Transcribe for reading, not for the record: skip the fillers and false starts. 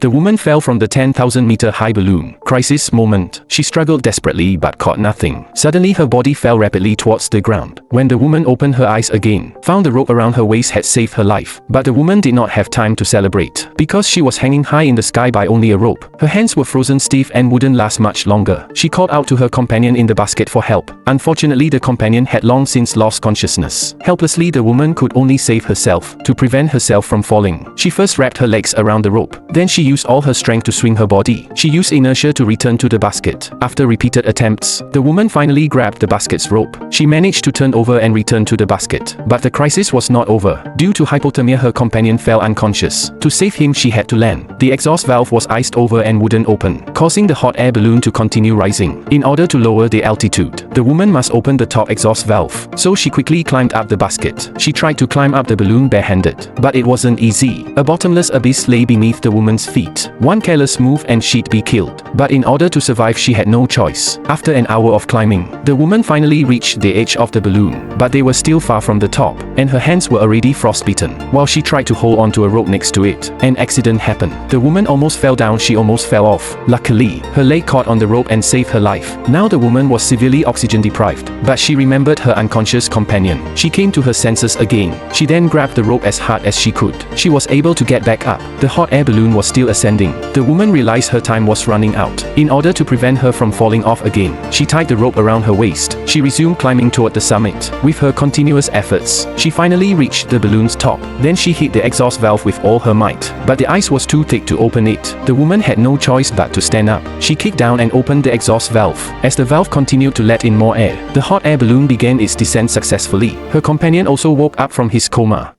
The woman fell from the 10,000-meter high balloon. Crisis moment. She struggled desperately but caught nothing. Suddenly her body fell rapidly towards the ground. When the woman opened her eyes again, found the rope around her waist had saved her life. But the woman did not have time to celebrate, because she was hanging high in the sky by only a rope. Her hands were frozen stiff and wouldn't last much longer. She called out to her companion in the basket for help. Unfortunately, the companion had long since lost consciousness. Helplessly, the woman could only save herself. To prevent herself from falling, she first wrapped her legs around the rope. Then she used all her strength to swing her body. She used inertia to return to the basket. After repeated attempts, the woman finally grabbed the basket's rope. She managed to turn over and return to the basket. But the crisis was not over. Due to hypothermia, her companion fell unconscious. To save him, she had to land. The exhaust valve was iced over and wouldn't open, causing the hot air balloon to continue rising. In order to lower the altitude, the woman must open the top exhaust valve. So she quickly climbed up the basket. She tried to climb up the balloon barehanded, but it wasn't easy. A bottomless abyss lay beneath the woman's feet. One careless move and she'd be killed. But in order to survive, she had no choice. After an hour of climbing, the woman finally reached the edge of the balloon, but they were still far from the top, and her hands were already frostbitten. While she tried to hold onto a rope next to it, an accident happened. The woman almost fell down. She almost fell off. Luckily, her leg caught on the rope and saved her life. Now the woman was severely oxygen deprived, but she remembered her unconscious companion. She came to her senses again. She then grabbed the rope as hard as she could. She was able to get back up. The hot air balloon was still ascending. The woman realized her time was running out. In order to prevent her from falling off again, she tied the rope around her waist. She resumed climbing toward the summit. With her continuous efforts, she finally reached the balloon's top. Then she hit the exhaust valve with all her might, but the ice was too thick to open it. The woman had no choice but to stand up. She kicked down and opened the exhaust valve. As the valve continued to let in more air, the hot air balloon began its descent successfully. Her companion also woke up from his coma.